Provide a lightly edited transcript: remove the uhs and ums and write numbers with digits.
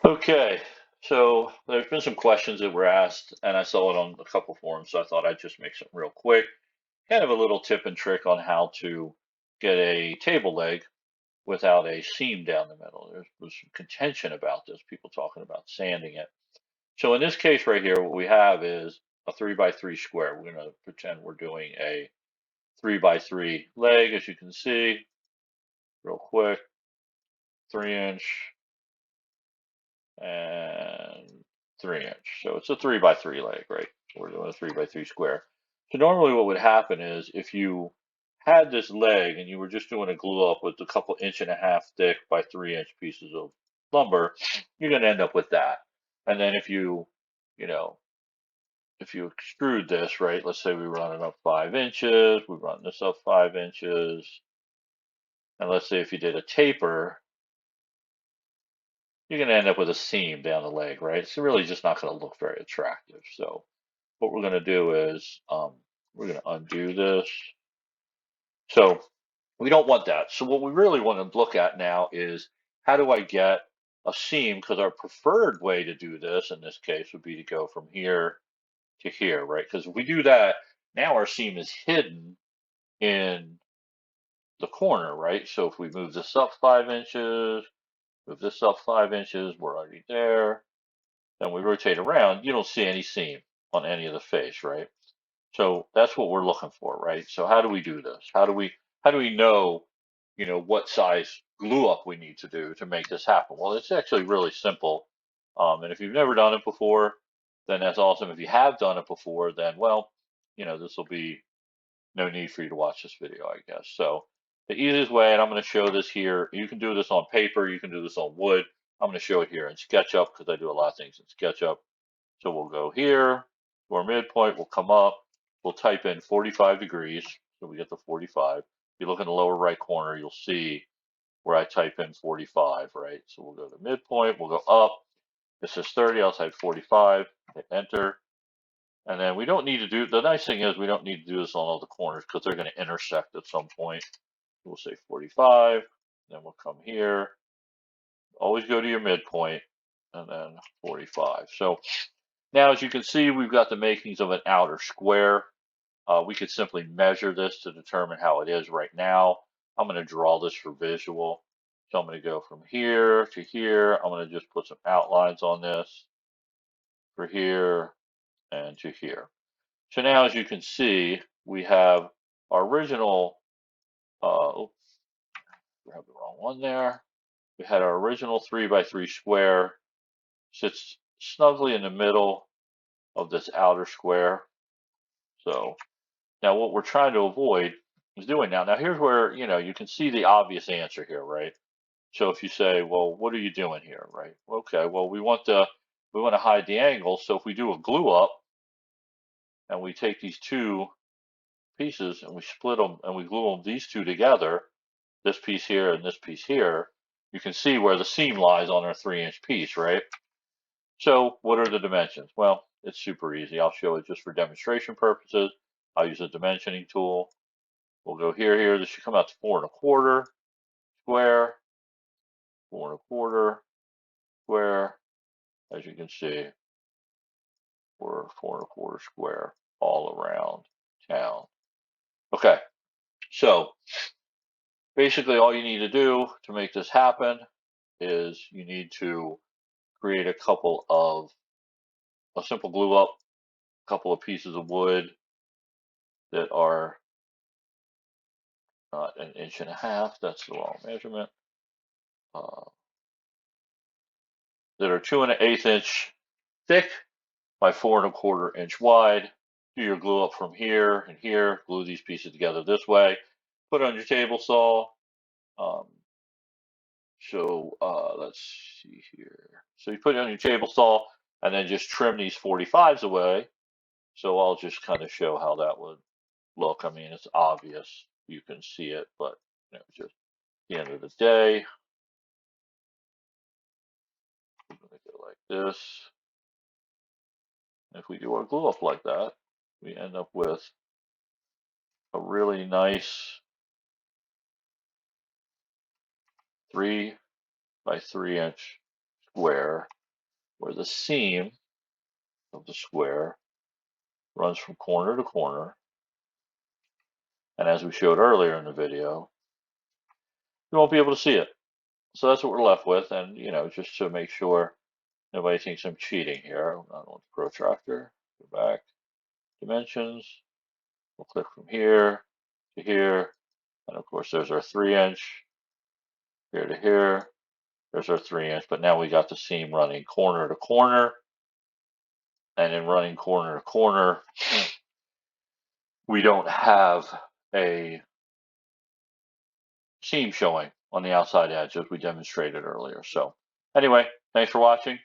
Okay, so there's been some questions that were asked, and I saw it on a couple forums, so I thought I'd just make some real quick. Kind of a little tip and trick on how to get a table leg without a seam down the middle. There was some contention about this, people talking about sanding it. So in this case right here, what we have is a 3 by 3 square. We're going to pretend we're doing a 3 by 3 leg, as you can see, real quick, 3 inch and 3 inch. So it's a 3 by 3 leg, right? We're doing a 3 by 3 square. So normally what would happen is if you had this leg and you were just doing a glue up with a couple inch and a half thick by 3 inch pieces of lumber, you're going to end up with that. And then you know, if you extrude this, right, let's say we run it up 5 inches, we run this up 5 inches, and let's say if you did a taper, you're going to end up with a seam down the leg, right? It's really just not going to look very attractive. So what we're going to do is we're going to undo this. So we don't want that. So what we really want to look at now is how do I get a seam? Because our preferred way to do this in this case would be to go from here to here, right? Because if we do that, now our seam is hidden in the corner, right? So if we move this up 5 inches, move this up 5 inches, we're already there. Then we rotate around, you don't see any seam on any of the face, right? So that's what we're looking for, right? So how do we do this? How do we know, what size glue up we need to do to make this happen? Well, it's actually really simple. And if you've never done it before, then that's awesome. If you have done it before, then well, this will be no need for you to watch this video, I guess. So the easiest way, and I'm going to show this here, you can do this on paper, you can do this on wood. I'm going to show it here in SketchUp because I do a lot of things in SketchUp. So we'll go here, to our midpoint, we'll come up, we'll type in 45 degrees, so we get the 45. If you look in the lower right corner, you'll see where I type in 45, right? So we'll go to midpoint, we'll go up. This is 30, I'll type 45, hit enter. And then we don't need to do, the nice thing is we don't need to do this on all the corners because they're going to intersect at some point. We'll say 45, then we'll come here, always go to your midpoint, and then 45. So now, as you can see, we've got the makings of an outer square. We could simply measure this to determine how it is right now. I'm going to draw this for visual. So I'm going to go from here to here. I'm going to just put some outlines on this for here and to here. So now, as you can see, we have our original, oops, we have the wrong one there. We had our original 3 by 3 square, sits snugly in the middle of this outer square. So now what we're trying to avoid is doing now. Now here's where, you can see the obvious answer here, right? So if you say, well, what are you doing here, right? Okay, well, we want to hide the angle. So if we do a glue up and we take these two pieces and we split them and we glue them these two together, this piece here and this piece here, you can see where the seam lies on our 3 inch piece, right? So what are the dimensions? Well, it's super easy. I'll show it just for demonstration purposes. I'll use a dimensioning tool. We'll go here. This should come out to 4 1/4 square, 4 1/4 square. As you can see, we're 4 1/4 square all around town. Okay, so basically all you need to do to make this happen is you need to create a simple glue up, a couple of pieces of wood that are not 1.5 inches. That's the wrong measurement. Uh, that are 2 1/8 inch thick by 4 1/4 inch wide. Do your glue up from here and here. Glue these pieces together this way. Put it on your table saw. Um, let's see here. So you put it on your table saw and then just trim these 45s away. So I'll just kind of show how that would look. I mean, it's obvious. You can see it, but just the end of the day, we're going to go like this. If we do our glue up like that, we end up with a really nice 3 by 3 inch square where the seam of the square runs from corner to corner. And as we showed earlier in the video, you won't be able to see it. So that's what we're left with. And, just to make sure nobody thinks I'm cheating here, I don't want the protractor. Go back, dimensions. We'll click from here to here. And of course, there's our 3-inch, here to here. There's our 3-inch. But now we got the seam running corner to corner. And in running corner to corner, we don't have a seam showing on the outside edge as we demonstrated earlier. So anyway, thanks for watching.